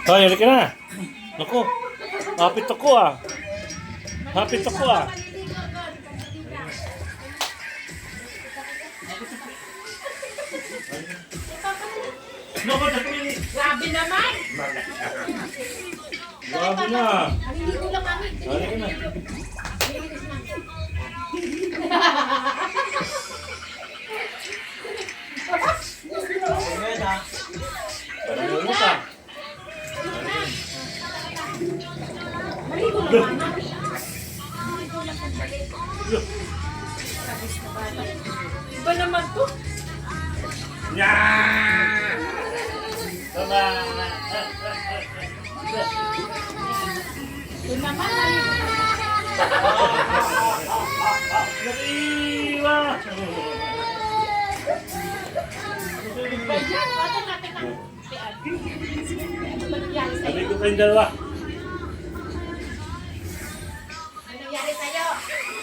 Hoy, halika na. Naku, hapit ako ah. Hapit ako ah. Naku, tapos Grabe naman! grabe na. Maliligo lang kami. Halika na. Parang mo ka. Maligo lang kami. Iba naman to. Nya! Tama. Ito naman, maligo. Naiwa. Ganyan, bata natin na. Ano ba nangyari Sabi sa'yo? ko kayong dalawa. Ano nangyari sa'yo?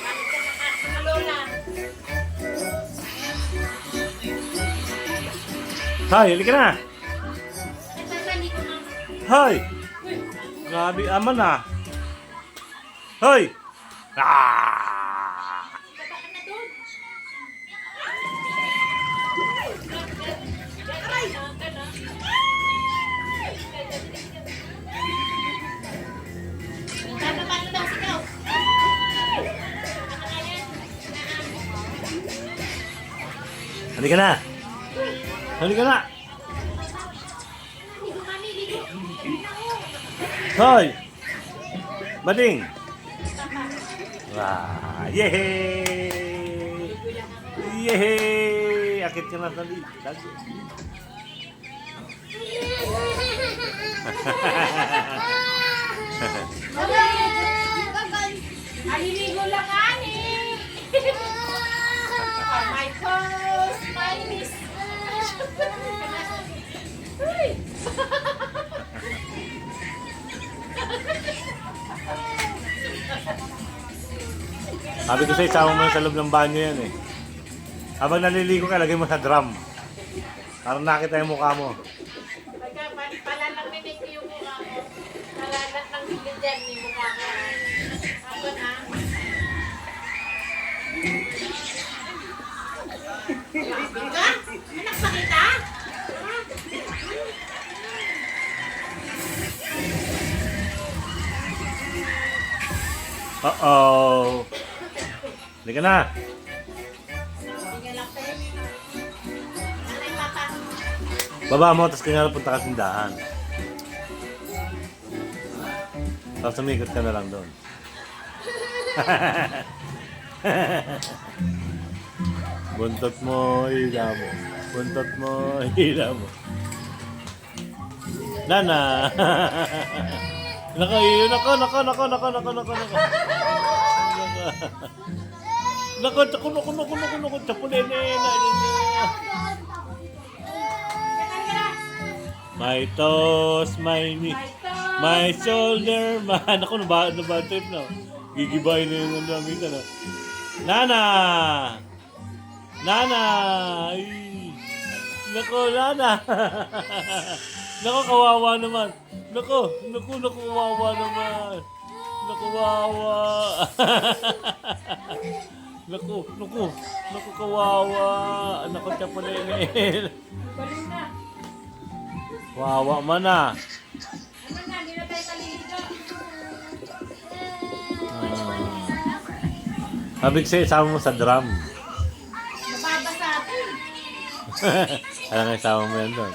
Bakit ka nakakalola? Hoy, halika na. Nagsasali ko na. Hoy! Grabe, aman ah. Hoy! Ah! Baba ka na doon. Paano daw sigaw? Halika na. Halika na. Ligo kami, ligo. Hoy! Bading! Wah! Yehey! Yehey! Akit ka na tali. Lagi. Aliligo lang ani. Oh my gosh, my miss. Uy. Sabi ko sa'yo, isama mo sa loob ng banyo yan eh. Habang naliligo ka, lagay mo sa drum. Para nakita yung mukha mo. Palalang mimik ko yung mukha ko. Palalat ng bibig dyan yung mukha ko. Ako na. Grabe ka? Anak pa kita? Uh-oh! Halika na! Bigyan lang tayo. Nanay papa. Baba mo, tapos kanya punta ka tindahan. Tapos sumikot ka na lang doon. Buntot mo, hila mo. Buntot mo, hila mo. Nana! Nako, nako, nako, nako, nako, nako, nako, nako. Nako, nako, nako, nako, nako, nako, chapulene, my toes, my knee, my shoulder, man. Ako, naba trip na. Gigibay na yung namin ka na. Nana! Nana! Ay! Nako, Nana! Nako, kawawa naman. Nako, kawawa naman. Nako, kawawa. Nako, kawawa. Nako, chapulene. Balik na. Wawa man ah. Ano na, hindi na tayo kaliligo. Habig sa'yo, isama mo sa drum. Mababasa atin. Alam nga, isama mo yan doon.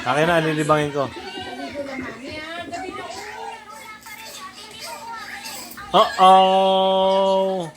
Akin na, nilibangin ko. Kaliligo lang mami ah. Gabi na. Uh-oh!